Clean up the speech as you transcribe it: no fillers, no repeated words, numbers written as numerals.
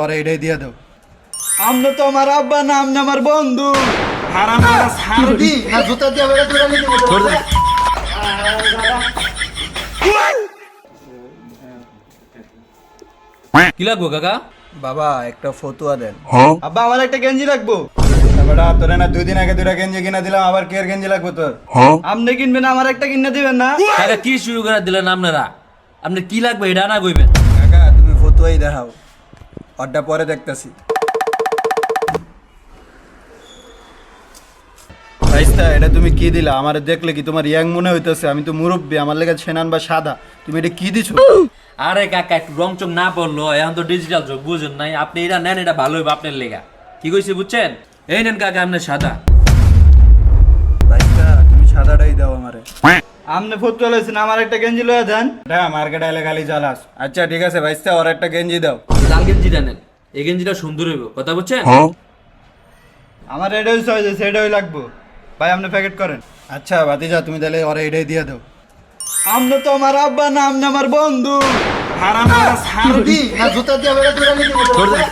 ওরা এটাই দিয়ে দাও। আমরা তো আমার আব্বা না, আপনি আমার বন্ধু। হারামজাদা ছাড়বি না জুতা দিয়ে বেড়ে তুলে নিতে বলবো। কি লাগবো কাকা? বাবা একটা ফতুয়া দেন। আব্বা আমার একটা গেঞ্জি লাগবো। বেটা তোরে না 2 দিন আগে 2টা গেঞ্জি কিনা দিলাম, আবার কি এর গেঞ্জি লাগবে তোর? আপনি কিনবেন, আমার একটা কিনে দিবেন না? কাকা কি শুরু করে দিলেন আপনারা? আপনার কি লাগবে এটা না কইবেন? কাকা তুমি ফতুয়াই দেখাও, অড্ডা পরে দেখতেছি। ভাইস্তা এটা তুমি কি দিলা? আমার দেখলে কি তোমার ইয়াং মনে হইতেছে? আমি তো মুরব্বী, আমার লেগে সেনান বা সাদা, তুমি এটা কি দিছো? আরে কাকা একটু রং চং না পড়লো, এখন তো ডিজিটাল যুগ বুঝেন নাই। আপনি এটা নেন, এটা ভালো হইবে আপনার লেগা। কি কইছি বুঝছেন? এই নেন কাকা আপনার সাদা। ভাইস্তা তুমি সাদাটাই দাও আমারে। আপনি ফতুয়া লইছেন, আমার একটা গেঞ্জি লইয়া দেন। এটা মার্কেট আইলে খালি জ্বালাস। আচ্ছা ঠিক আছে ভাইস্তা, ওর একটা গেঞ্জি দাও। লাল গেঞ্জিটা নেন, এই গেঞ্জিটা সুন্দর হইব, কথা বুঝছেন? আমার এটাই চয়েস, সেটাই লাগবো। ভাই আপনি প্যাকেট করেন। আচ্ছা ভাতিজা তুমি তাহলে ওরা এটাই দিয়ে দাও। আপনি তো আমার আব্বা না, আপনি আমার বন্ধু। হারামজাদা ছাড়বি না জুতা দিয়ে বেড়ে তুলে নিতে বলবো। ধরে দেন।